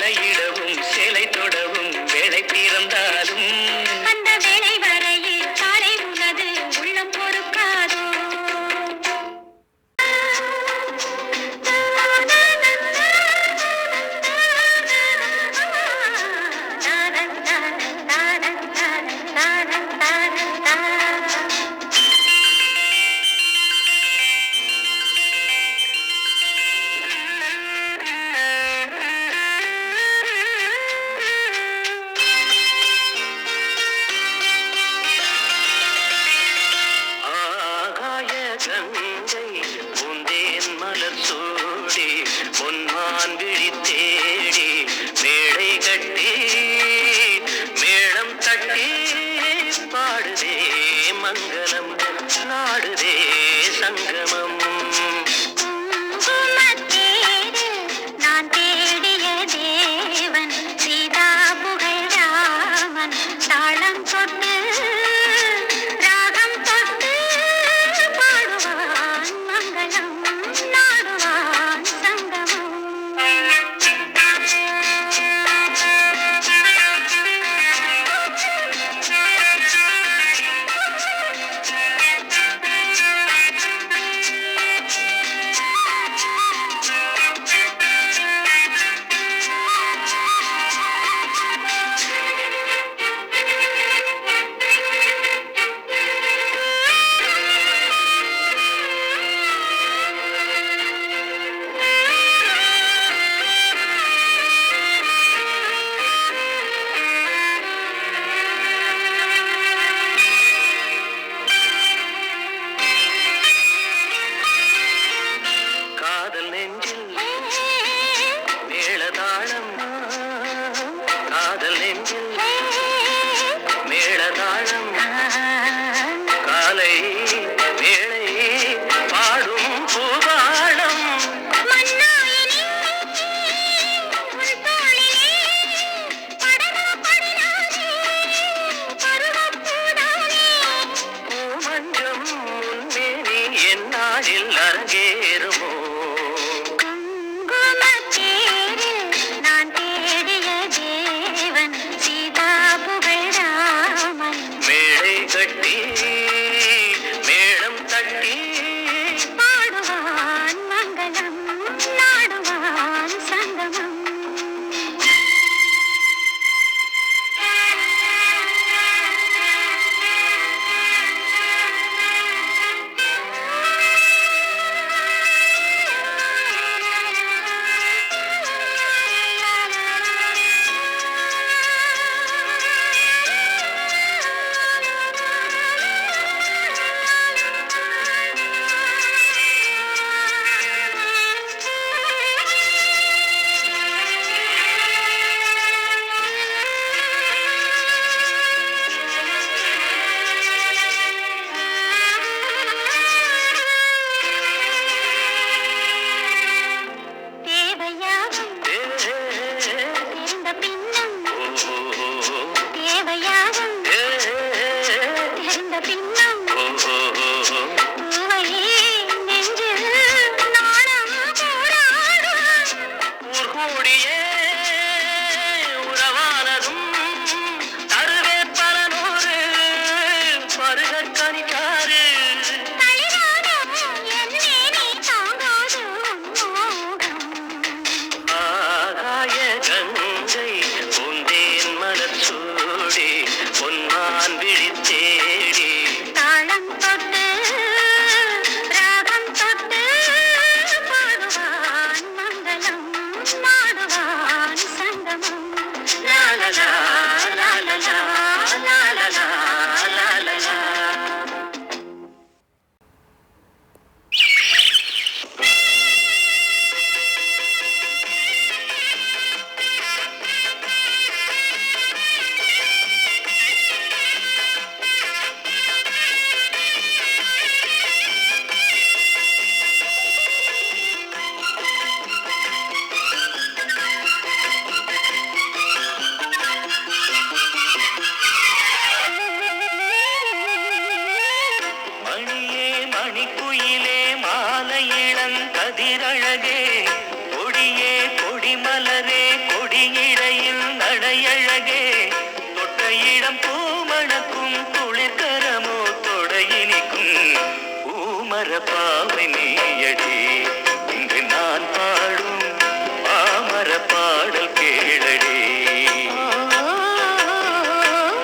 வளையிடவும் சேலை தொடவும் வேலை பிறந்தாலும் அந்த வேலை வரையில் காலை உனது உள்ளம் பொறுக்காதோ. பொன்மான் விழி தேடி மேடை கட்டி மேளம் தட்டி பாடுதே மங்களம் நாடுதே சங்கமம். நான் தேடிய தேவன் சீதா புகழ் ராமன் தாளம் தொட்டு ராகம் தொட்டு பாடுவான் மங்களம் நாடுவான் சங்கமம். காதல் நெஞ்சில் மேளதாளம் காதல் நெஞ்சில் மேளதாளம் காலை வேளை பாடும் பூபாளம். பூமஞ்சம் முன்னேறி என்னாளில் அரங்கேறுமோ. நான் தேடிய தேவன் சீதா புகழ் ராமன் மேடை கட்டி மேளம் தட்டி பாடுவான் மங்களம் நாடுவான் சங்கமம். தேவையாகும் தெரிந்த பின்னும் தேவையாகும் தெரிந்த பின்னும் பூவையே நெஞ்சில் நாணம் போராடும். ஊர்கூடியே உறவானதும் தருவே பல நூறு பருகற் கனிக்காரு. தளிராடும் என் மேனி தாங்காது மோகம். ஆகாய கங்கை பூந்தேன் மலர் சூடி பொன்மான் விழி தேடி தாளம் தொட்டு ராகம் தொட்டு பாடுவான் மங்களம் நாடுவான் சங்கமம். லாலலா லாலலா லாலலா லாலலா. பாவை நீயடி இங்கு நான் பாடும் பாமர பாடல் கேளடி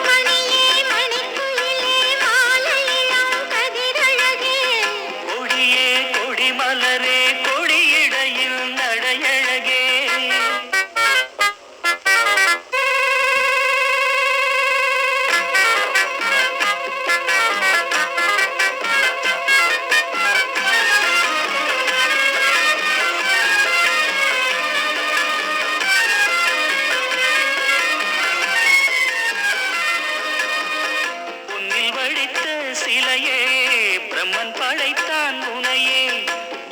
மணியே மணிக்குயிலே மாலையிளம் கதிரழகே கொடியே கொடிமலரே கொடியிடையில் நடையழகே பொன்னில் வடித்த சிலையே பிரம்மன் படைத்தான் உனையே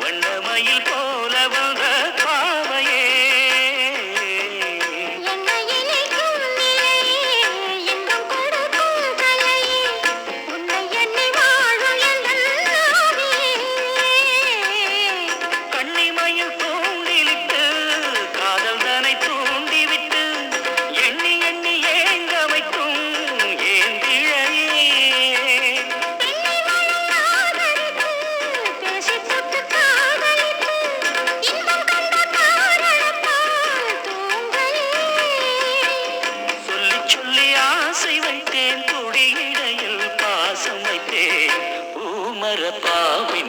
வண்ணமயில் போல வந்த பாவையே என்னை இணைக்கும் நிலையே இன்பம் கொடுக்கும் கலையே உன்னை எண்ணி வாழும் எந்தன் நாவியே கண்ணிமையில் தூண்டிலிட்டு காதல் தனை தூண்டிவிட்டு எண்ணி எண்ணி ஏங்க வைக்கும் ஏந்திழையே பெண்ணை வாழும் நாகரித்து பேசிப் போட்டு காதலித்து இன்பம் கண்ட காரணத்தால் தூங்கலே சொல்லி சொல்லி ஆசை வைத்தேன் கொடியிடையில் பாசம் வைத்தேன் பூமர பாவை